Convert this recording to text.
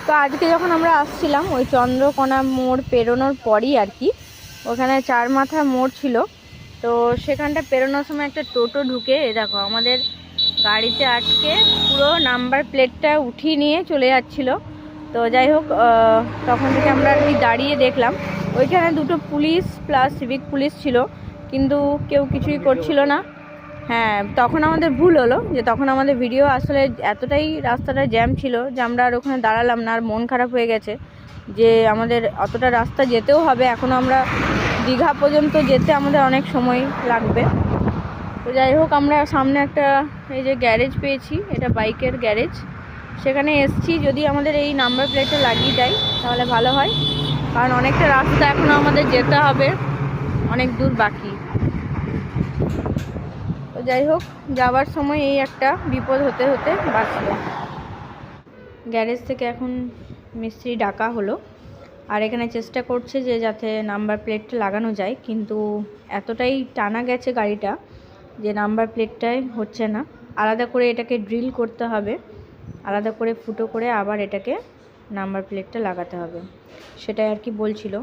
তো আজকে যখন আমরা আসছিলাম ওই চন্দ্রকোনা মোড় পেরোনোর পরই আর কি, ওখানে চার মাথা মোড় ছিল, তো সেখানটা পেরোনোর সময় একটা টোটো ঢুকে দেখো আমাদের গাড়িতে আটকে পুরো নাম্বার প্লেটটা উঠিয়ে নিয়ে চলে যাচ্ছিল। তো যাই হোক, তখন থেকে আমরা আর কি দাঁড়িয়ে দেখলাম, ওইখানে দুটো পুলিশ প্লাস সিভিক পুলিশ ছিল, কিন্তু কেউ কিছুই করছিল না। হ্যাঁ, তখন আমাদের ভুল হলো যে তখন আমাদের ভিডিও আসলে এতটাই রাস্তাটা জ্যাম ছিল যে আমরা আর ওখানে দাঁড়ালাম না, আর মন খারাপ হয়ে গেছে যে আমাদের অতটা রাস্তা যেতেও হবে, এখনও আমরা দীঘা পর্যন্ত যেতে আমাদের অনেক সময় লাগবে। তো যাই হোক, আমরা সামনে একটা এই যে গ্যারেজ পেয়েছি, এটা বাইকের গ্যারেজ, সেখানে এসছি। যদি আমাদের এই নাম্বার প্লেটটা লাগিয়ে দেয় তাহলে ভালো হয়, কারণ অনেকটা রাস্তা এখনও আমাদের যেতে হবে, অনেক দূর বাকি। তো যাই হোক, যাওয়ার সময় এই একটা বিপদ হতে হতে বাঁচল। গ্যারেজ থেকে এখন মিস্ত্রি ডাকা হলো, আর এখানে চেষ্টা করছে যে যাতে নাম্বার প্লেটটা লাগানো যায়, কিন্তু এতটাই টানা গেছে গাড়িটা যে নাম্বার প্লেটটাই হচ্ছে না। আলাদা করে এটাকে ড্রিল করতে হবে, আলাদা করে ফুটো করে আবার এটাকে নাম্বার প্লেটটা লাগাতে হবে, সেটাই আর কি বলছিল।